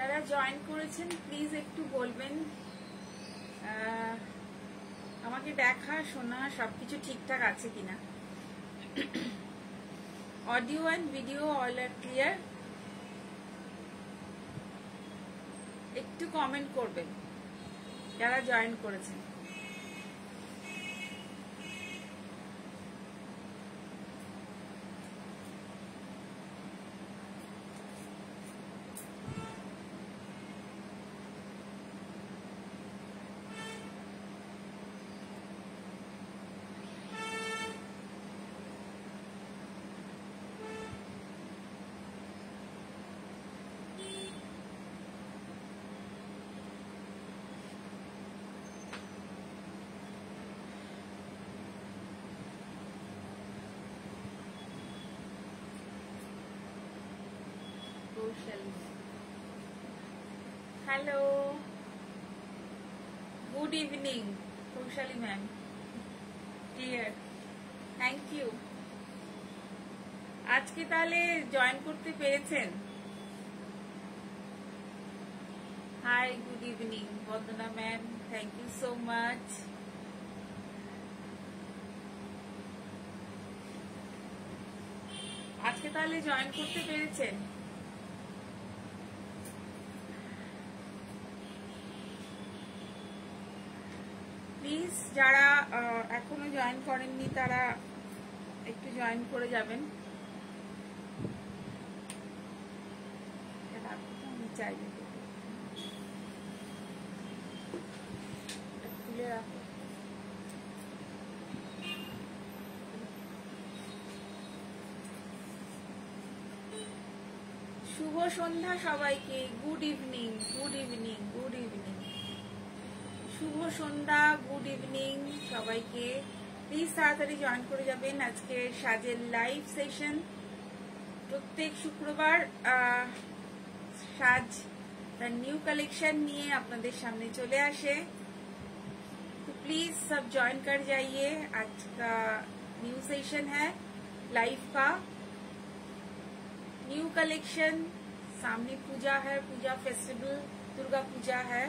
যারা জয়েন করেছেন প্লিজ একটু বলবেন আমাকে দেখা শোনা সবকিছু ঠিকঠাক আছে কিনা। Audio and video all are clear. একটু কমেন্ট করবেন যারা জয়েন করেছেন। Hello good evening Kaushali ma'am clear thank you आज के ताले जॉइन करते पेरेছেন hi good evening Vandana ma'am thank you so much आज के ताले जॉइन करते पेरेছেন প্লিজ যারা এখনো জয়েন করেননি তারা একটু জয়েন করে যাবেন। শুভ সন্ধ্যা সবাইকে। Good evening good evening good evening শুভ সন্ধ্যা গুড ইভিনিং সবাইকে। প্লিজ তাড়াতাড়ি জয়েন করে যাবেন। আজকে সাজের লাইভ সেশন প্রত্যেক শুক্রবার সাজ তার নিউ कलेक्शन নিয়ে আপনাদের সামনে চলে আসে। तो प्लीज सब ज्वाइन कर जाइए। आज का न्यू सेशन है लाइव का। न्यू कलेक्शन सामने पूजा है, पूजा फेस्टिवल दुर्गा पूजा है।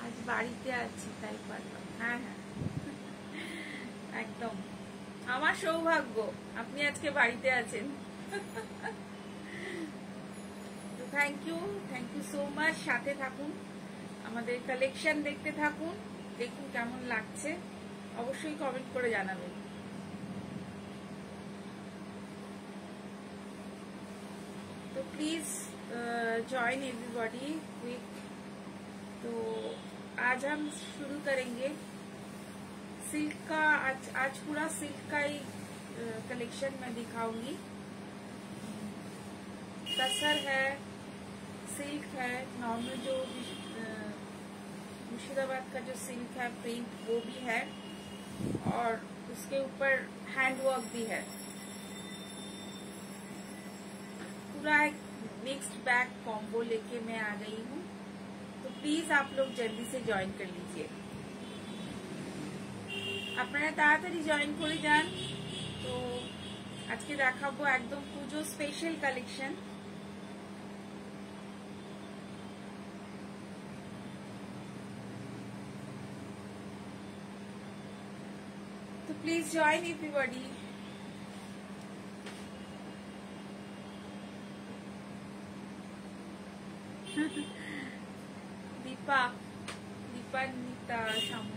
आज বাড়িতে আছি তাই পারলাম। হ্যাঁ হ্যাঁ একদম আমার সৌভাগ্য আপনি আজকে বাড়িতে আছেন। তো থ্যাংক ইউ সো মাচ। সাথে থাকুন, আমাদের কালেকশন দেখতে থাকুন, দেখুন কেমন লাগছে, অবশ্যই কমেন্ট করে জানাবেন। तो प्लीज ज्वाइन एवरीबॉडी क्विक। तो आज हम शुरू करेंगे सिल्क का। आज पूरा सिल्क का ही कलेक्शन मैं दिखाऊंगी। तसर है, सिल्क है, नॉर्मल जो मुर्शिदाबाद का जो सिल्क है प्रिंट वो भी है, और उसके ऊपर हैंड वर्क भी है। पूरा एक मिक्स्ड बैग कॉम्बो लेके मैं आ गई हूँ। तो प्लीज आप लोग जल्दी से ज्वाइन कर लीजिए। আপনারা তাড়াতাড়ি জয়েন করে যান। তো আজকে দেখাবো একদম পুজো স্পেশাল কালেকশন। तो please join everybody. Dipanwita Samanta.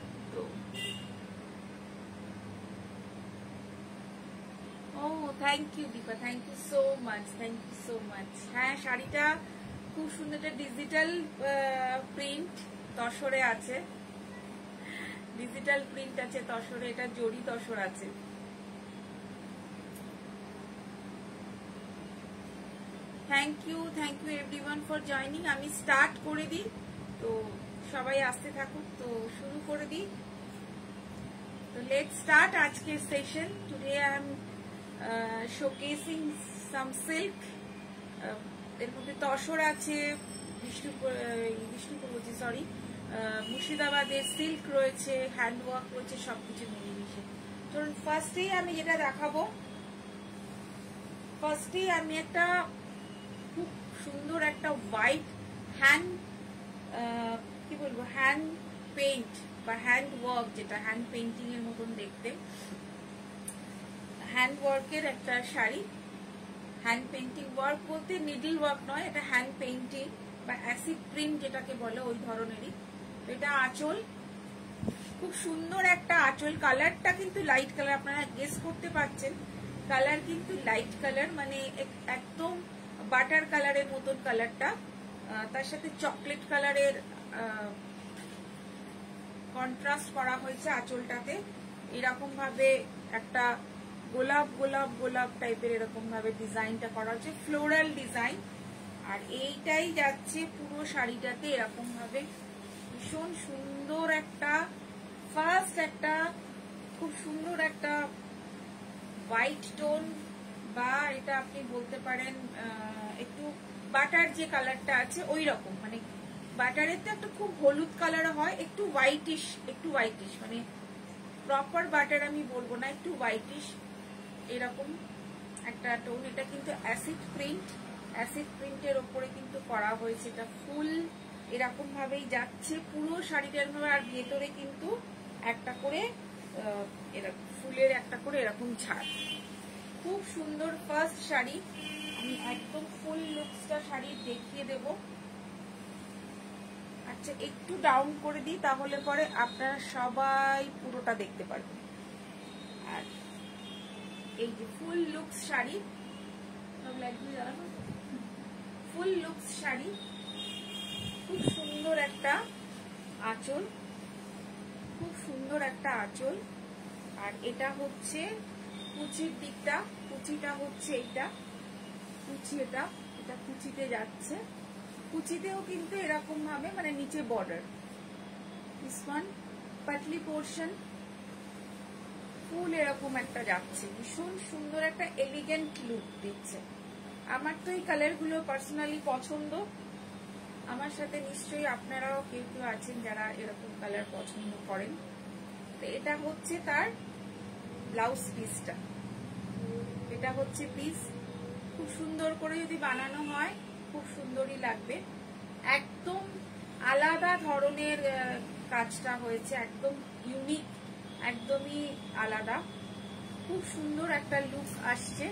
Thank you Deepa, thank you so much, thank you so much. हाँ শাড়িটা খুব সুন্দর একটা ডিজিটাল প্রিন্ট তসরে আছে, ডিজিটাল প্রিন্ট আছে তসরে, এটা জরি তসর আছে। Thank you everyone for joining. আমি স্টার্ট করে দিই, তো সবাই আসতে থাকুক। তো শুরু করে দিই। তো লেটস স্টার্ট আজকের session. Today I am showcasing some silk. এর মধ্যে তসর আছে, বিষ্ণুপুর বলছি সরি, মুর্শিদাবাদের সিল্ক রয়েছে, হ্যান্ডওয়ার্ক রয়েছে, সবকিছু মিলেমিশে। ধরুন ফার্স্টেই আমি যেটা দেখাবো, ফার্স্টেই আমি একটা সুন্দর একটা হোয়াইট হ্যান্ড কি বলবো হ্যান্ড পেইন্ট বা হ্যান্ড ওয়ার্ক, যেটা হ্যান্ড পেইন্টিং এর মতন দেখতে, হ্যান্ড ওয়ার্কের একটা শাড়ি। হ্যান্ড পেইন্টিং ওয়ার্ক বলতে নিডল ওয়ার্ক নয়, এটা হ্যান্ড পেইন্টিং বা অ্যাসিড প্রিন্ট যেটাকে বলে ওই ধরনেরই। এটা আঁচল, খুব সুন্দর একটা আঁচল। কালারটা কিন্তু লাইট কালার, আপনারা গেস করতে পারছেন কালার কিন্তু লাইট কালার, মানে একদম বাটার কালারের মতন কালারটা। তার সাথে চকলেট কালারের কন্ট্রাস্ট করা হয়েছে আঁচলটাতে। এরকম ভাবে একটা গোলাপ গোলাপ গোলাপ টাইপের এরকম ভাবে ডিজাইনটা করা হচ্ছে, ফ্লোরাল ডিজাইন। আর এইটাই যাচ্ছে পুরো শাড়িটাতে এরকম ভাবে ভীষণ সুন্দর একটা ফার্স্ট একটা খুব সুন্দর একটা হোয়াইট টোন, বা এটা আপনি বলতে পারেন একটু বাটার যে কালারটা আছে ওই রকম, মানে বাটারের তো একটা খুব হলুদ কালার হয়, একটু হোয়াইটিশ মানে প্রপার বাটার আমি বলবো না, একটু হোয়াইটিশ এরকম একটা টোন। এটা কিন্তু অ্যাসিড প্রিন্টের ওপরে কিন্তু করা হয়েছে। এটা ফুল এরকম ভাবেই যাচ্ছে পুরো শাড়িটার ভাবে, আর ভেতরে কিন্তু একটা করে ফুলের একটা করে এরকম ঝাড়। খুব সুন্দর ফার্স্ট শাড়ি, আমি একদম ফুল লুকসটা শাড়ি দেখিয়ে দেব। আচ্ছা একটু ডাউন করে দিই, তাহলে পরে আপনারা সবাই পুরোটা দেখতে পারবেন। আর এই যে ফুল লুকস শাড়ি, ফুল লুকস শাড়ি, খুব সুন্দর একটা আঁচল, খুব সুন্দর একটা আঁচল। আর এটা হচ্ছে কুচির দিকটা, কুচিটা হচ্ছে এইটা কুচি, এটা কুচিতে যাচ্ছে। কুচিতেও কিন্তু এরকম ভাবে মানে নিচে বর্ডার, দিস ওয়ান পাতলি পোর্শন, ফুল এরকম একটা যাচ্ছে, ভীষণ সুন্দর একটা এলিগেন্ট লুক দিচ্ছে। আমার তো এই কালার গুলো পার্সোনালি পছন্দ, আমার সাথে নিশ্চয়ই আপনারাও কেউ কেউ আছেন যারা এরকম কালার পছন্দ করেন। তো এটা হচ্ছে তার ব্লাউজ পিসটা, এটা হচ্ছে পিস। খুব সুন্দর করে যদি বানানো হয় খুব সুন্দরই লাগবে। একদম আলাদা ধরনের কাজটা হয়েছে, একদম ইউনিক, একদমই আলাদা, খুব সুন্দর একটা লুক আসছে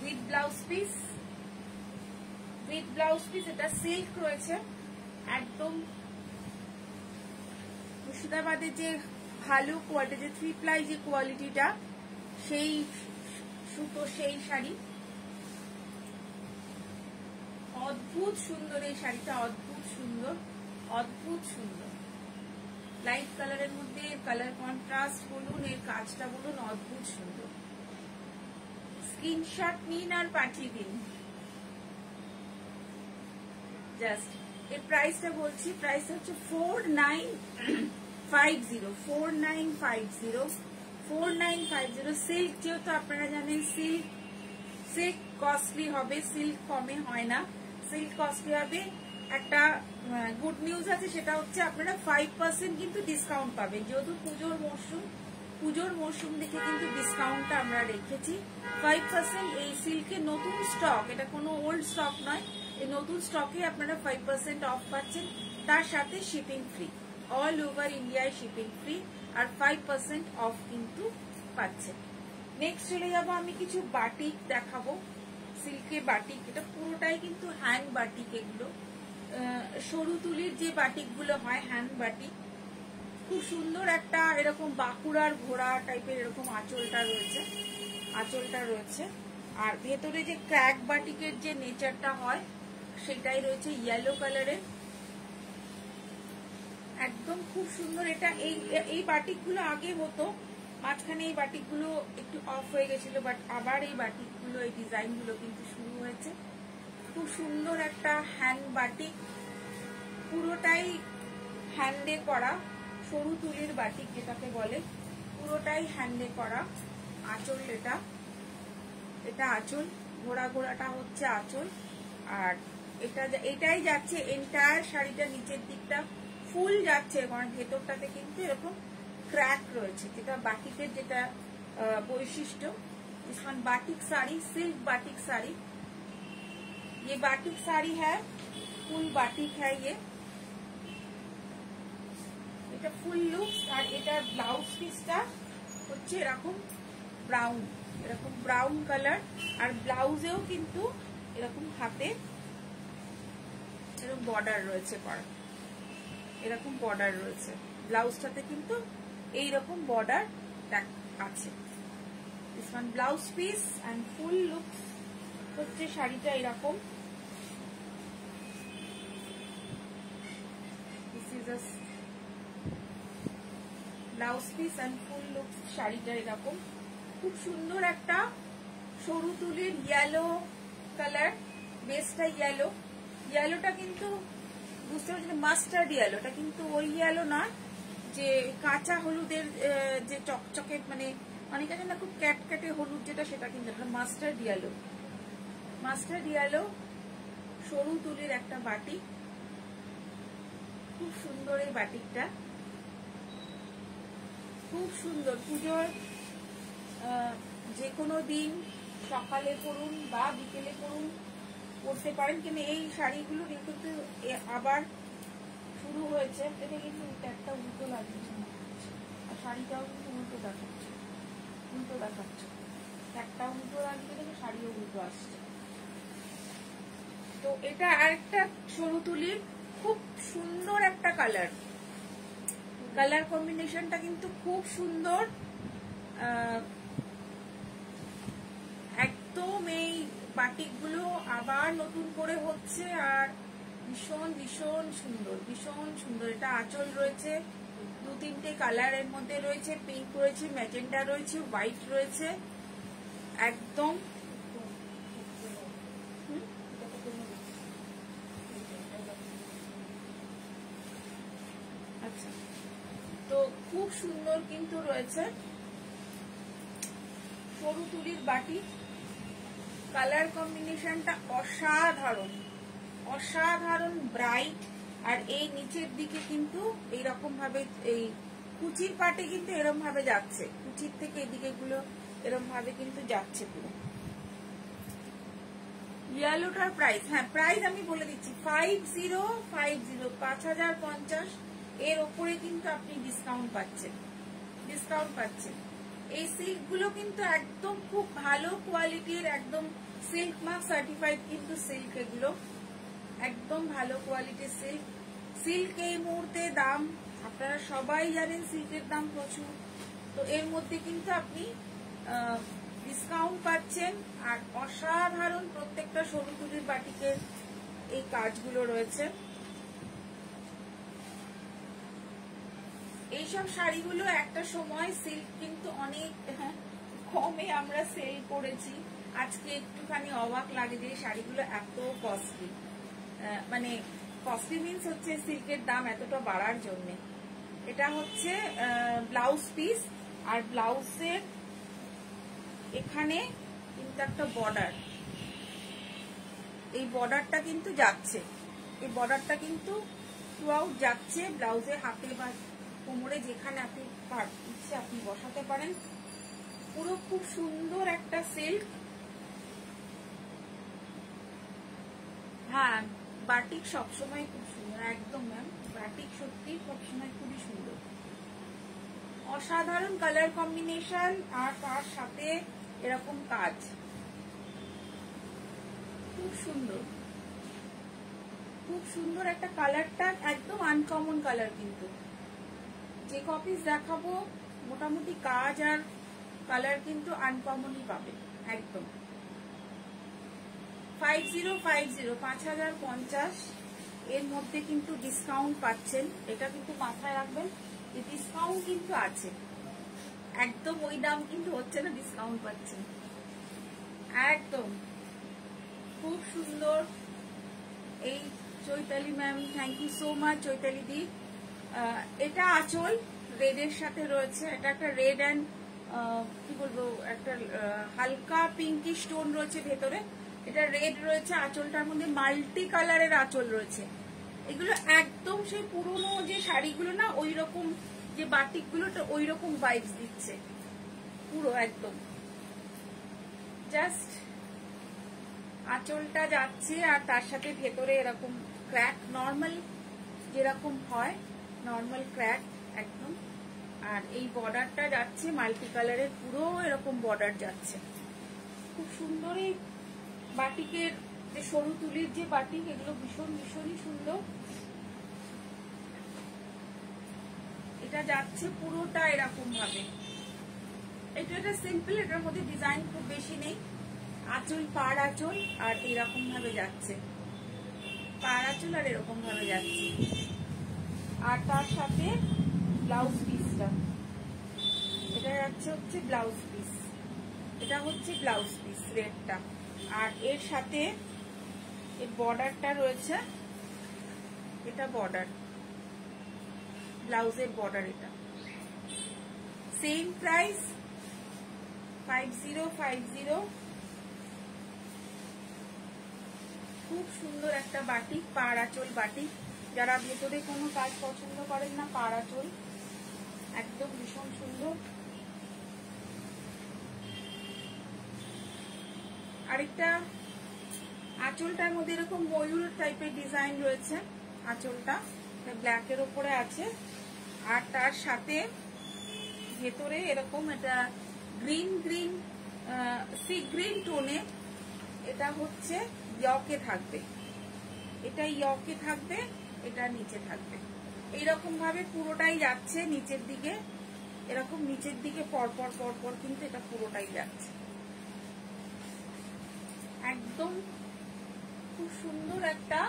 উইথ ব্লাউজ পিস। এটা সিল্ক রয়েছে, একদম মুর্শিদাবাদের যে ভালো কোয়ালিটি, যে 3 প্লাই যে কোয়ালিটিটা, সেই সুতো, সেই শাড়ি। অদ্ভুত সুন্দর এই শাড়িটা, অদ্ভুত সুন্দর, অদ্ভুত সুন্দর। লাইট কালারের মধ্যে কালার কন্ট্রাস্ট বলুন, এর কাজটা বলুন, অদ্ভুত সুন্দর। স্ক্রিনশট নিন আর পাঠিয়ে দিন জাস্ট। এর প্রাইসটা বলছি, প্রাইস হচ্ছে 4950 সিল্ক, যেহেতু আপনারা জানেন সিল্ক কস্টলি হবে, সিল্ক কমে হয় না, সিল্ক কস্টলি হবে। একটা গুড নিউজ আছে, সেটা হচ্ছে আপনারা 5% কিন্তু ডিসকাউন্ট পাবেন, যেহেতু পুজোর মরশুম দেখে কিন্তু ডিসকাউন্টটা আমরা রেখেছি 5%। এই সিল্কের নতুন স্টক, এটা কোনো ওল্ড স্টক নয়, এই নতুন স্টকে আপনারা 5% অফ পাচ্ছেন, তার সাথে শিপিং ফ্রি, অল ওভার ইন্ডিয়ায় শিপিং ফ্রি, আর 5% অফ কিন্তু পাচ্ছেন। নেক্সট চলে যাবো, আমি কিছু বাটিক দেখাবো, সিল্কের বাটিক। এটা পুরোটাই কিন্তু হ্যান্ড বাটিক, এগুলো সরু তুলির যে বাটিক গুলো হয়, হ্যান্ড বাটিক। খুব সুন্দর একটা এরকম বাঁকুড়ার ঘোড়া টাইপের এরকম আঁচলটা রয়েছে। আর ভেতরে যে ক্র্যাক বাটিকের যে নেচারটা হয় সেটাই রয়েছে ইয়েলো কালারের, একদম খুব সুন্দর। এটা এই বাটিকগুলো আগে হতো, মাঝখানে এই বাটিকগুলো একটু অফ হয়ে গেছিল, বাট আবার এই বাটিকগুলো, এই ডিজাইনগুলো কিন্তু শুরু হয়েছে। খুব সুন্দর একটা হ্যান্ড বাটিক, পুরোটাই হ্যান্ডে করা, সরু তুলির বাটিক যেটাকে বলে, পুরোটাই হ্যান্ডে করা। আঁচল, এটা আঁচল, ঘোড়াটা হচ্ছে আঁচল। আর এটাই যাচ্ছে এন্টায়ার শাড়িটা, নিচের দিকটা ফুল যাচ্ছে, কারণ ভেতরটাতে কিন্তু এরকম ক্র্যাক রয়েছে, যেটা বাটিকের যেটা বৈশিষ্ট্য। Batik sari, silk batik sari, ये बाटिक साड़ी है, फुल बाटिक है ये, এটা ফুল লুকস। আর এটার ব্লাউজ পিসটা হচ্ছে এরকম ব্রাউন, এরকম ব্রাউন কালার। আর ব্লাউজেও কিন্তু এরকম হাতে এরকম বর্ডার রয়েছে, এরকম বর্ডার রয়েছে ব্লাউজটাতে, কিন্তু এইরকম বর্ডার আছে। This one blouse piece and full looks হচ্ছে শাড়িটা এরকম। This is a blouse piece and full looks, শাড়িটা এরকম। খুব সুন্দর একটা সরু তুলির ইয়েলো কালার, বেসটা ইয়েলো। ইয়েলোটা কিন্তু বুঝতে পারছি মাস্টার্ড ইয়েলোটা, কিন্তু ওই ইয়েলো না যে কাঁচা হলুদের যে চকচকে, মানে অনেকে না খুব ক্যাটক্যাটে হলুদ যেটা, সেটা কিন্তু মাস্টার্ড ইয়েলো। মাস্টার্ড ইয়েলো সরু তুলির একটা বাটিক, খুব সুন্দর এই বাটিকটা, খুব সুন্দর। পুজোর যে কোনো দিন সকালে পরুন বা বিকেলে পরুন, পরতে পারেন। কিন্তু এই শাড়িগুলো কিন্তু আবার শুরু হয়েছে, এটা কিন্তু একটা উল্টো লাগছে, আর শাড়িটাও কিন্তু উল্টো দেখাচ্ছে, একটা উল্টো লাগছে দেখে শাড়িও উল্টো আসছে। তো এটা আরেকটা সরু তুলির খুব সুন্দর একটা কালার, কালার কম্বিনেশনটা কিন্তু খুব সুন্দর। একদম এই বাটিক গুলো আবার নতুন করে হচ্ছে, আর ভীষণ ভীষণ সুন্দর, ভীষণ সুন্দর। এটা আঁচল রয়েছে, 2-3টে কালারের মধ্যে রয়েছে, পিঙ্ক রয়েছে, ম্যাজেন্ডা রয়েছে, হোয়াইট রয়েছে, একদম। আচ্ছা, তো খুব সুন্দর কিন্তু রয়েছে সরু তুলির বাটি, কালার কম্বিনেশনটা অসাধারণ, অসাধারণ ব্রাইট। আর এই নিচের দিকে কিন্তু এইরকম ভাবে এই কুচির পাটে কিন্তু এরকম ভাবে যাচ্ছে, কুচির থেকে এদিকে গুলো এরকম ভাবে কিন্তু যাচ্ছে পুরো। ইয়েলোটার প্রাইস, হ্যাঁ প্রাইস আমি বলে দিচ্ছি, 5050, 5050। এর ওপরে কিন্তু আপনি ডিসকাউন্ট পাচ্ছেন, এই সিল্ক গুলো কিন্তু একদম খুব ভালো কোয়ালিটির, একদম সিল্ক মার্ক সার্টিফাইড কিন্তু সিল্ক, এগুলো একদম ভালো কোয়ালিটির সিল্ক। সিল্ক এই মুহূর্তে দাম আপনারা সবাই জানেন, সিল্কের দাম প্রচুর। তো এর মধ্যে কিন্তু আপনি ডিসকাউন্ট পাচ্ছেন, আর অসাধারণ প্রত্যেকটা সরু তুলির বাটিকের এই কাজগুলো রয়েছে। এইসব শাড়িগুলো একটা সময় সিল্ক কিন্তু অনেক কমে আমরা সেল করেছি, আজকে একটুখানি অবাক লাগে যে শাড়িগুলো এত কস্টলি, মানে কস্টলি মিন্স হচ্ছে সিল্কের দাম এতটা বাড়ার জন্য। এটা হচ্ছে ব্লাউজ পিস, আর ব্লাউজের এখানে কিন্তু একটা বর্ডার, এই বর্ডারটা কিন্তু যাচ্ছে, এই বর্ডারটা কিন্তু থ্রু আউট যাচ্ছে ব্লাউজের হাতে বা কোমরে, যেখানে আপনি ইচ্ছে আপনি বসাতে পারেন। পুরো খুব সুন্দর একটা সিল্ক। হ্যাঁ, বাটিক সবসময় খুব সুন্দর, একদম ম্যাম, বাটিক সত্যি সবসময় খুবই সুন্দর, অসাধারণ কালার কম্বিনেশন, আর তার সাথে এরকম কাজ, খুব সুন্দর, খুব সুন্দর একটা কালারটা, একদম আনকমন কালার। কিন্তু যে কপিস দেখাবো মোটামুটি কাজ আর কালার কিন্তু আনকমনই পাবে একদম। 5050, 5050 এর মধ্যে কিন্তু ডিসকাউন্ট পাচ্ছেন, এটা কিন্তু মাথায় রাখবেন যে ডিসকাউন্ট কিন্তু আছে, একদম ওই দাম কিন্তু হচ্ছে না, ডিসকাউন্ট পাচ্ছেন একদম। খুব সুন্দর এই Chaitali ma'am, thank you so much Chaitali di. এটা আঁচল রেডের সাথে রয়েছে, এটা একটা রেড অ্যান্ড কি বলবো, একটা হালকা পিঙ্কি স্টোন রয়েছে ভেতরে, এটা রেড রয়েছে, আঁচলটার মধ্যে মাল্টি কালারের আঁচল রয়েছে। এগুলো একদম সেই পুরনো যে শাড়িগুলো না, ওই রকম যে বাটিকগুলো, ওই রকম ভাইবস দিচ্ছে পুরো একদম। জাস্ট আঁচলটা যাচ্ছে আর তার সাথে ভেতরে এরকম ক্র্যাক, নর্মাল যেরকম হয় নর্মাল ক্র্যাক একদম। আর এই বর্ডারটা যাচ্ছে মাল্টি কালারের, পুরো এরকম বর্ডার যাচ্ছে। খুব সুন্দর এই বাটিকের যে সরু তুলির যে বাটিক, এগুলো ভীষণই সুন্দর। এটা যাচ্ছে পুরোটা এরকম ভাবে। এটা সিম্পল, এটার মধ্যে ডিজাইন খুব বেশি নেই। আঁচল, পাড় আঁচল আর এরকম ভাবে যাচ্ছে, পাড় আঁচল আর এরকম ভাবে যাচ্ছে। আর তার সাথে ব্লাউজ পিসটা, এটা যাচ্ছে হচ্ছে ব্লাউজ পিস, এটা হচ্ছে ব্লাউজ পিস রেডটা। আর এর সাথে এর বর্ডারটা রয়েছে, এটা বর্ডার, ব্লাউজের বর্ডার। এটা সেম প্রাইস 5050। খুব সুন্দর একটা বাটিক, পাড় আঁচল বাটিক। যারা ভেতরে কোনো কাজ পছন্দ করেন না, পাড় আঁচল একদম ভীষণ সুন্দর। আরেকটা আঁচলটার মধ্যে এরকম ময়ূর টাইপের ডিজাইন রয়েছে, আঁচলটা ব্ল্যাকের উপরে আছে। আর তার সাথে ভেতরে এরকম এটা গ্রিন সি গ্রিন টোনে, এটা হচ্ছে ইয়কে থাকবে, এটা ইয়কে থাকবে, এটা নিচে থাকবে। এইরকম ভাবে পুরোটাই যাচ্ছে নিচের দিকে, এরকম নিচের দিকে পরপর পরপর কিন্তু এটা পুরোটাই যাচ্ছে একদম। খুব সুন্দর একটা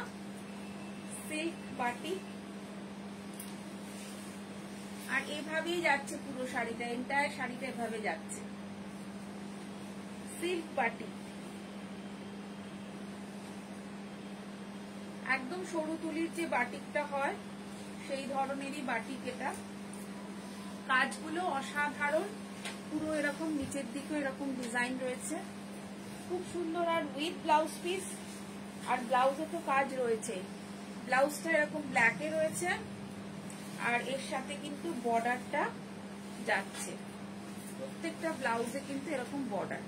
সিল্ক বাটি। আর এভাবেই যাচ্ছে পুরো শাড়িটা, এন্টায়ার শাড়িটা এভাবে যাচ্ছে, সিল্ক বাটি। একদম সরু তুলির যে বাটিকটা হয় সেই ধরনেরই বাটিক এটা। কাজগুলো অসাধারণ, পুরো এরকম নিচের দিকে এরকম ডিজাইন রয়েছে, খুব সুন্দর। আর উইথ ব্লাউজ পিস, আর ব্লাউজে তো কাজ রয়েছে। ব্লাউজটা এরকম ব্ল্যাকে রয়েছে, আর এর সাথে কিন্তু বর্ডারটা যাচ্ছে, প্রত্যেকটা ব্লাউজে কিন্তু এরকম বর্ডার।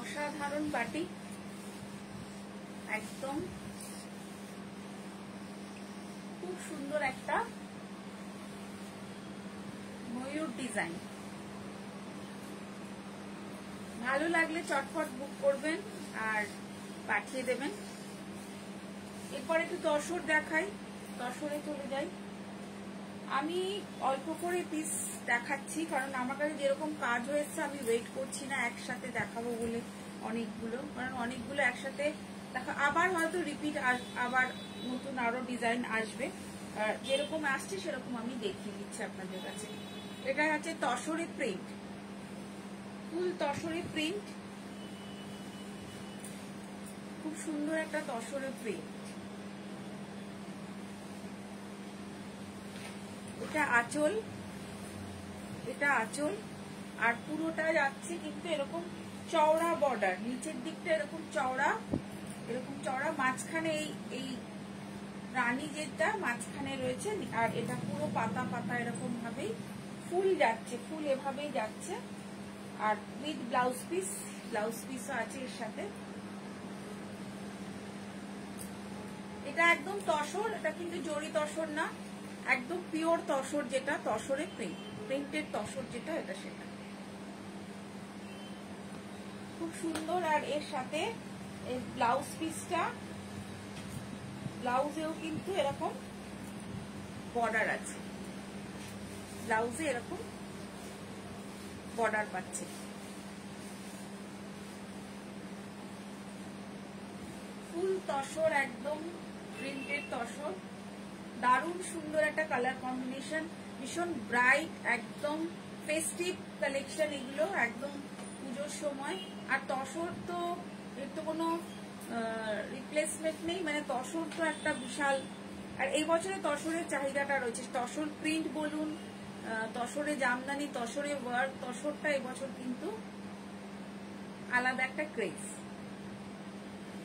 অসাধারণ বাটি, একদম খুব সুন্দর একটা ময়ূর ডিজাইন। ভালো লাগলে চটপট বুক করবেন আর পাঠিয়ে দেবেন। এরপর একটু তসর দেখাই, তসরে চলে যাই। আমি অল্প করে পিস দেখাচ্ছি কারণ আমার কাছে যেরকম কাজ হয়েছে আমি ওয়েট করছি না একসাথে দেখাবো বলে অনেকগুলো, কারণ অনেকগুলো একসাথে দেখা আবার হয়তো রিপিট, আবার নতুন আরো ডিজাইন আসবে। যেরকম আসছে সেরকম আমি দেখিয়ে দিচ্ছি আপনাদের কাছে। এটা হচ্ছে তসরে প্রিন্ট, ফুল তসরে প্রিন্ট, খুব সুন্দর একটা তসরে প্রিন্ট। এটা আঁচল, এটা আঁচল। আর পুরোটা যাচ্ছে কিন্তু এরকম চওড়া বর্ডার, নিচের দিকটা এরকম চওড়া, এরকম চওড়া, মাঝখানে এই রানী যেটা মাঝখানে রয়েছে। আর এটা পুরো পাতা পাতা এরকম ভাবেই ফুল যাচ্ছে, ফুল এভাবেই যাচ্ছে। আর উইথ ব্লাউজ পিস, ব্লাউজ পিসও আছে এর সাথে। এটা একদম তসর, এটা কিন্তু জরি তসর না, একদম পিওর তসর, যেটা তসরে প্রিন্ট, প্রিন্টের তসর যেটা, এটা সেটা খুব সুন্দর। আর এর সাথে এই ব্লাউজ পিসটা, ব্লাউজেও কিন্তু এরকম বর্ডার আছে, ব্লাউজে এরকম বর্ডার পাচ্ছে। ফুল তসর, একদম প্রিন্টেড তসর, দারুণ সুন্দর একটা কালার কম্বিনেশন, ভীষণ ব্রাইট, একদম ফেস্টিভ কালেকশন এগুলো, একদম পুজোর সময়। আর তসর তো এর তো কোনো রিপ্লেসমেন্ট নেই, মানে তসর তো একটা বিশাল। আর এই বছরে তসরের চাহিদাটা রয়েছে, তসর প্রিন্ট বলুন, তসরে জামদানি, তসরে ওয়ার্ক, তসরটা এবছর কিন্তু আলাদা একটা ক্রেজ।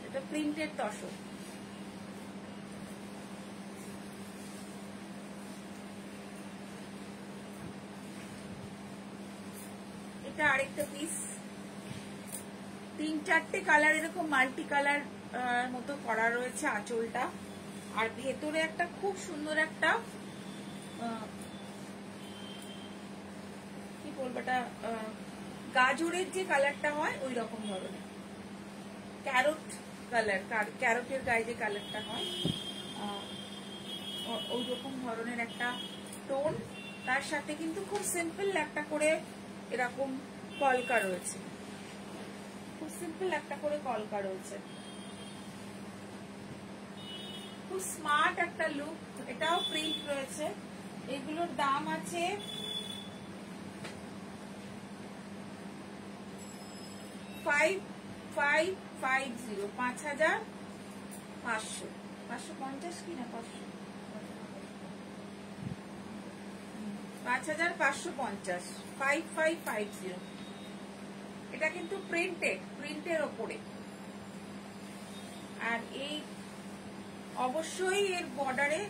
এটা প্রিন্টেড তসর, এটা আরেকটা পিস, 3-4টে কালার এরকম মাল্টি কালার মতো করা রয়েছে আঁচলটা। আর ভেতরে একটা খুব সুন্দর একটা কি বলবো, এটা গাজরের যে কালারটা হয় ওই রকম ধরনের, ক্যারট কালার, ক্যারটের গায়ে যে কালারটা হয় ওই রকম ধরনের একটা টোন। তার সাথে কিন্তু খুব সিম্পল একটা করে এরকম কলকা রয়েছে, খুব সিম্পল একটা করে কলকা রয়েছে, খুব স্মার্ট একটা লুক। এটাও প্রিন্ট রয়েছে। এগুলোর দাম আছে 5550, 5550, 550 কি না 5550, 5550। এটা কিন্তু প্রিন্টের ওপরে। আর এই অবশ্যই এর বর্ডারে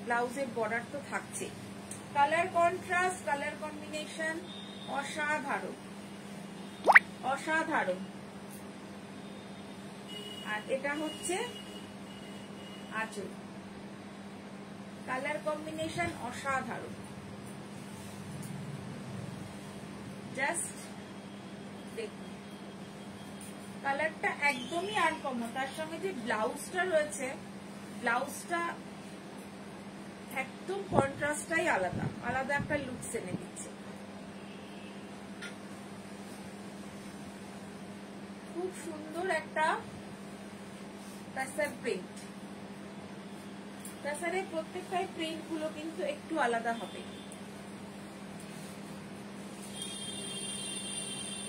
ব্লাউজের বর্ডার তো থাকছে। কালার কন্ট্রাস্ট, কালার কম্বিনেশন অসাধারণ, অসাধারণ। আর এটা হচ্ছে আঁচল, কালার কম্বিনেশন অসাধারণ। জাস্ট দেখুন, কালারটা একদমই আনকমন। তার সঙ্গে যে ব্লাউজটা রয়েছে, ব্লাউজটা একদম কন্ট্রাস্টটাই আলাদা, আলাদা একটা লুক এনে দিচ্ছে। খুব সুন্দর একটা টাসার প্রিন্ট। টাসারের প্রত্যেকটাই প্রিন্ট গুলো কিন্তু একটু আলাদা হবে।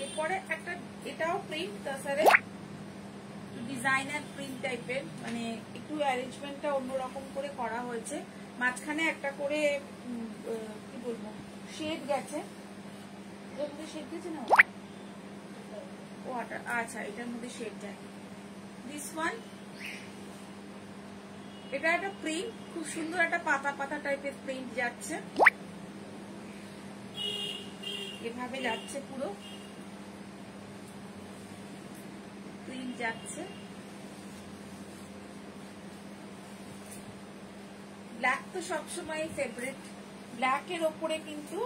এরপরে একটা এটাও প্রিন্ট, টাসারে ডিজাইনার প্রিন্ট টাইপের, মানে একটু অ্যারেঞ্জমেন্টটা অন্যরকম করে করা হয়েছে। মাঝখানে একটা করে কি বলবো শেড গেছে, এর মধ্যে শেড গেছে না, ওয়াটার, আচ্ছা এটার মধ্যে শেড যায়। দিস ওয়ান, এটা একটা প্রিন্ট, খুব সুন্দর একটা পাতা পাতা টাইপের প্রিন্ট যাচ্ছে, এভাবে যাচ্ছে, পুরো প্রিন্ট যাচ্ছে। ব্ল্যাক তো সবসময় ফেভারিট, ব্ল্যাকের ওপরে কিন্তু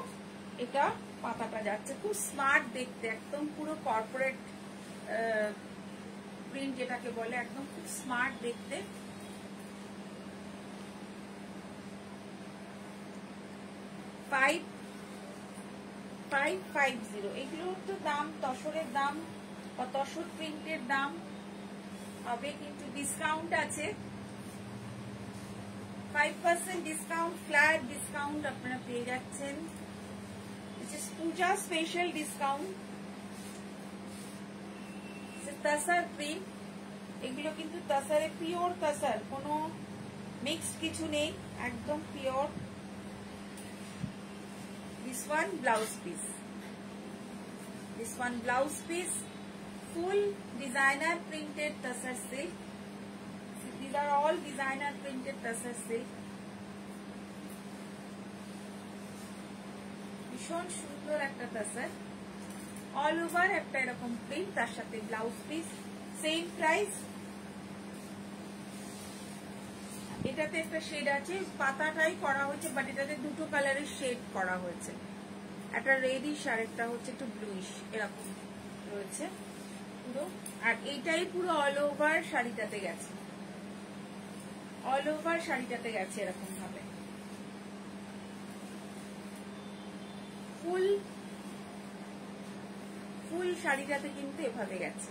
এটা পাতাটা যাচ্ছে, খুব স্মার্ট দেখতে, একদম পুরো কর্পোরেট প্রিন্ট যেটাকে বলে, একদম খুব স্মার্ট দেখতে। $5550। এগুলোর তো দাম, তসরের দাম বা তসর প্রিন্টের দাম হবে, কিন্তু ডিসকাউন্ট আছে, 5% ডিসকাউন্ট, ফ্ল্যাট ডিসকাউন্ট আপনারা পেয়ে যাচ্ছেন। পূজা স্পেশাল ডিসকাউন্ট। তাসার প্রিন্ট, এগুলো কিন্তু তাসারে পিওর তাসার, কোনো মিক্সড কিছু নেই, একদম pure. This one blouse piece, this one blouse piece, full designer printed tassar silk. These are all designer printed tassar silk. ভীষণ সুন্দর একটা তাসার, অল ওভার একটা এরকম প্রিন্ট, তার সাথে ব্লাউজ পিস, সেম প্রাইস। এটাতে একটা শেড আছে, পাতাটাই করা হয়েছে, বাট এটাতে দুটো কালারের শেড করা হয়েছে, একটা রেডিশ আর একটা হচ্ছে একটু ব্লুইশ, এরকম রয়েছে পুরো। আর এইটাই পুরো অল ওভার শাড়িটাতে গেছে, অল ওভার শাড়িটাতে গেছে এরকম ভাবে, ফুল ফুল শাড়িটাতে কিন্তু এভাবে গেছে।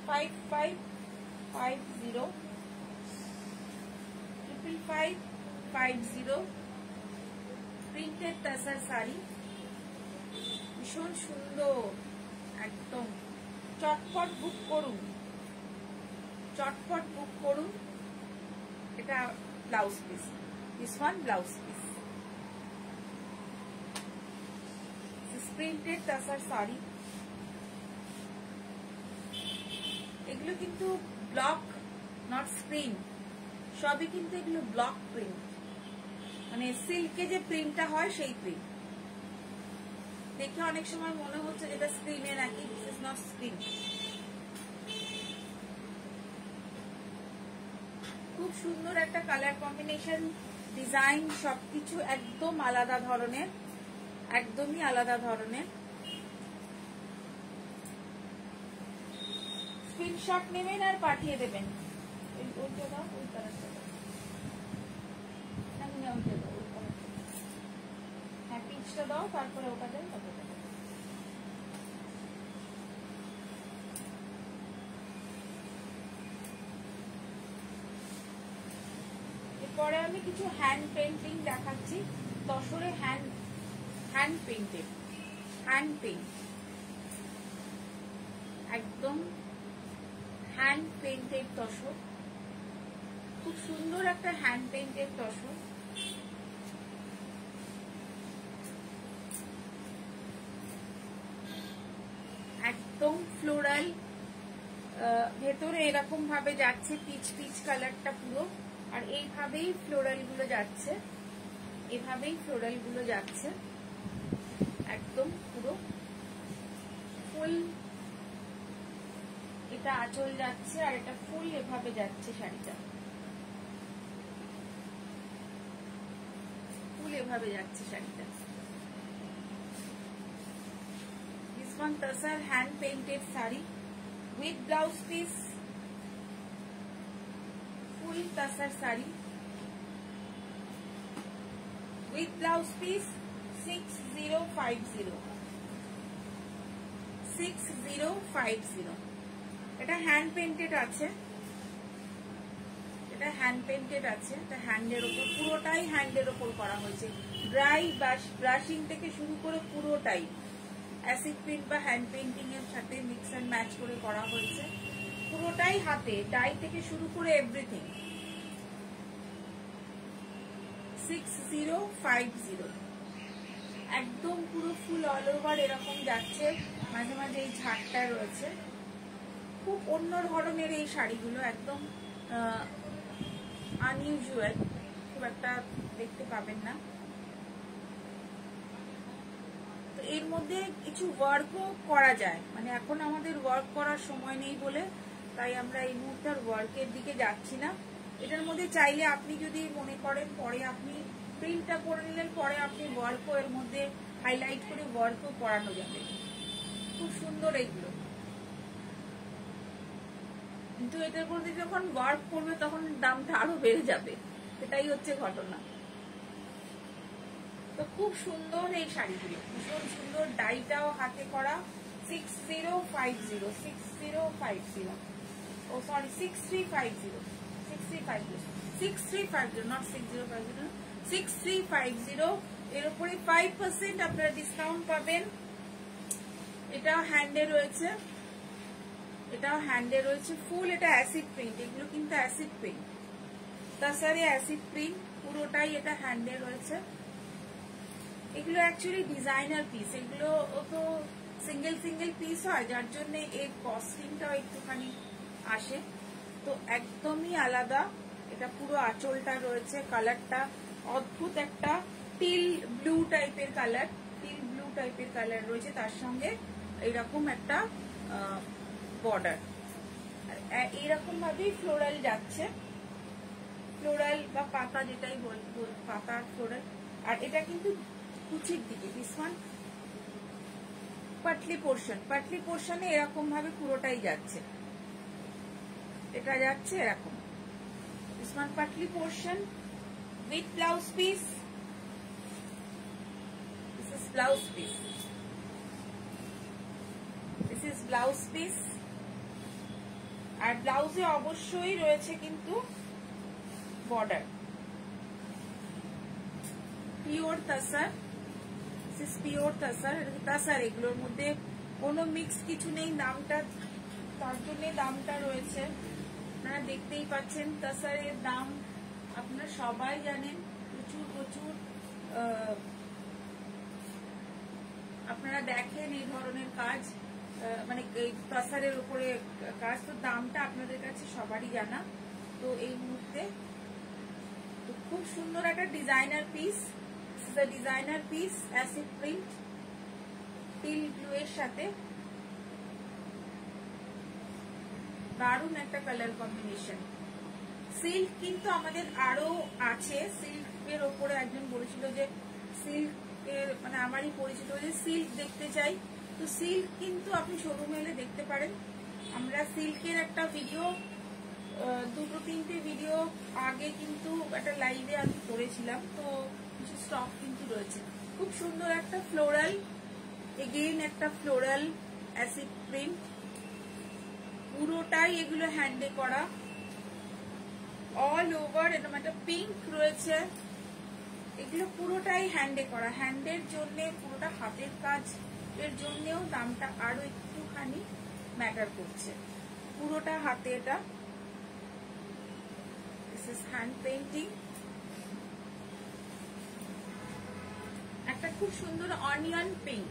5550, 5550 প্রিন্টেড তাসার শাড়ি, ভীষণ সুন্দর একদম। চটপট বুক করুন, চটপট বুক করুন। এটা blouse piece, this one blouse piece, printed tussar sari. এগুলো কিন্তু ব্লক, নট স্ক্রিন, সবই কিন্তু এগুলো ব্লক প্রিন্ট, মানে সিল্কে যে প্রিন্টটা হয় সেই প্রিন্ট। দেখে অনেক সময় মনে হচ্ছে যেটা স্ক্রিনে নাকি, দিস ইজ নট স্ক্রিন। খুব সুন্দর একটা কালার কম্বিনেশন, ডিজাইন সবকিছু একদম আলাদা ধরনের, একদমই আলাদা ধরনের। স্ক্রিনশট নেবেন আর পাঠিয়ে দেবেন। ওইটা দাও, ওই কালারটা দাও, ওইটা দাও, ওই কালারটা। হ্যাঁ, পিচটা দাও, তারপরে ওটা দেন, ওটা দেন। এরপরে আমি কিছু হ্যান্ড পেন্টিং দেখাচ্ছি। তসরে হ্যান্ড পেন্টেড, হ্যান্ড পেন্ট, একদম হ্যান্ড পেন্টেড তসর। খুব সুন্দর একটা হ্যান্ড পেন্টেড তসর। একদম ফ্লোরাল, ভেতরে এরকম ভাবে যাচ্ছে পিচ পিচ কালারটা পুরো, আর এইভাবেই ফ্লোরাল গুলো যাচ্ছে, এভাবেই ফ্লোরাল গুলো যাচ্ছে একদম পুরো ফুল। এটা আঁচল যাচ্ছে আর এটা ফুল এভাবে যাচ্ছে, শাড়িটা ফুল এভাবে যাচ্ছে শাড়িটা। This one Tasar hand painted saree with blouse piece, full Tasar saree with blouse piece 6050, 6050। এটা হ্যান্ড পেন্টেড আছে, এটা হ্যান্ড পেন্টেড আছে, এটা হ্যান্ডের ওপর, পুরোটাই হ্যান্ডের ওপর করা হয়েছে। ড্রাই ব্রাশিং থেকে শুরু করে পুরোটাই অ্যাসিড পেন্ট বা হ্যান্ড পেন্টিং এর সাথে মিক্স এন্ড ম্যাচ করে করা হয়েছে। পুরোটাই হাতে, ডাই থেকে শুরু করে এভরিথিং। 6050, একদম পুরো ফুল অল ওভার এরকম যাচ্ছে, মাঝে মাঝে এই ঝাড়টা রয়েছে। খুব অন্য ধরনের এই শাড়িগুলো, একদম আনইউজুয়াল, খুব একটা দেখতে পাবেন না। তো এর মধ্যে কিছু ওয়ার্কও করা যায়, মানে এখন আমাদের ওয়ার্ক করার সময় নেই বলে তাই আমরা এই মুহূর্তে আর ওয়ার্কের দিকে যাচ্ছি না। এটার মধ্যে চাইলে আপনি যদি মনে করেন পরে আপনি প্রিন্টটা করে নিলেন, পরে আপনি ওয়ার্কও এর মধ্যে হাইলাইট করে ওয়ার্কও করানো যাবে। খুব সুন্দর এইগুলো, কিন্তু এটার মধ্যে যখন ওয়ার্ক করবে তখন দামটা আরো বেড়ে যাবে, এটাই হচ্ছে ঘটনা। তো খুব সুন্দর এই শাড়িগুলো, ভীষণ সুন্দর, ডাইটাও হাতে করা। 6050, 6050, ও সরি 6350, 6350, 6350, নট 6050, 6350। এর উপরে 5% আপনারা ডিসকাউন্ট পাবেন। এটাও হ্যান্ডে রয়েছে, এটাও হ্যান্ডে রয়েছে ফুল। এটা অ্যাসিড প্রিন্ট, এগুলো কিন্তু অ্যাসিড প্রিন্ট, তাছাড়া অ্যাসিড প্রিন্ট পুরোটাই এটা হ্যান্ডে রয়েছে। এগুলো অ্যাকচুয়ালি ডিজাইনার পিস, এগুলো তো সিঙ্গেল সিঙ্গেল পিস হয়, যার জন্য এর কস্টিংটাও একটুখানি আসে। তো একদমই আলাদা, এটা পুরো আঁচলটা রয়েছে, কালারটা অদ্ভুত একটা টিল ব্লু টাইপের কালার, টিল ব্লু টাইপের কালার রয়েছে, তার সঙ্গে এইরকম একটা বর্ডার, এইরকম ভাবেই ফ্লোরাল যাচ্ছে, ফ্লোরাল বা পাতা যেটাই পাতা ফ্লোরাল। আর এটা কিন্তু কুচির দিকে, দিস ওয়ান পাটলি পোর্শন, পাটলি পোর্শনে এরকম ভাবে পুরোটাই যাচ্ছে, এটা যাচ্ছে এরকম। দিস ওয়ান পাটলি portion with blouse piece, this is blouse piece, this is blouse piece. আর ব্লাউজে অবশ্যই রয়েছে কিন্তু border, pure tussar, pure tussar, tussar এগুলোর মধ্যে কোনো মিক্স কিছু নেই। দামটা তার জন্য দামটা রয়েছে, আপনারা দেখতেই পাচ্ছেন। তাসারের দাম আপনারা সবাই জানেন, প্রচুর প্রচুর আপনারা দেখেন এই ধরনের কাজ, মানে তাসারের উপরে কাজ, তো দামটা আপনাদের কাছে সবারই জানা। তো এই মুহূর্তে খুব সুন্দর একটা designer piece, designer piece, acid print teal blue এর সাথে দারুণ একটা কালার কম্বিনেশন। সিল্ক কিন্তু আমাদের আরো আছে, সিল্কের ওপরে একজন বলেছিল যে সিল্ক এর মানে আমারই পরিচিত যে সিল্ক দেখতে চাই, তো সিল্ক কিন্তু আপনি শোরুমে এলে দেখতে পারেন। আমরা সিল্কের একটা ভিডিও, 2-3টে ভিডিও আগে কিন্তু একটা লাইভে আমি করেছিলাম, তো কিছু স্টক কিন্তু রয়েছে। খুব সুন্দর একটা ফ্লোরাল, এগেইন একটা ফ্লোরাল অ্যাসিড প্রিন্ট, পুরোটাই এগুলো হ্যান্ডে করা, অল ওভার এরকম একটা পিঙ্ক রয়েছে, এগুলো পুরোটাই হ্যান্ডে করা। হ্যান্ডের জন্য, পুরোটা হাতের কাজ এর জন্যও দামটা আরো একটুখানি ম্যাটার করছে। পুরোটা হাতে, এটা দিস ইজ হ্যান্ড পেইন্টিং। একটা খুব সুন্দর অনিয়ন পিঙ্ক,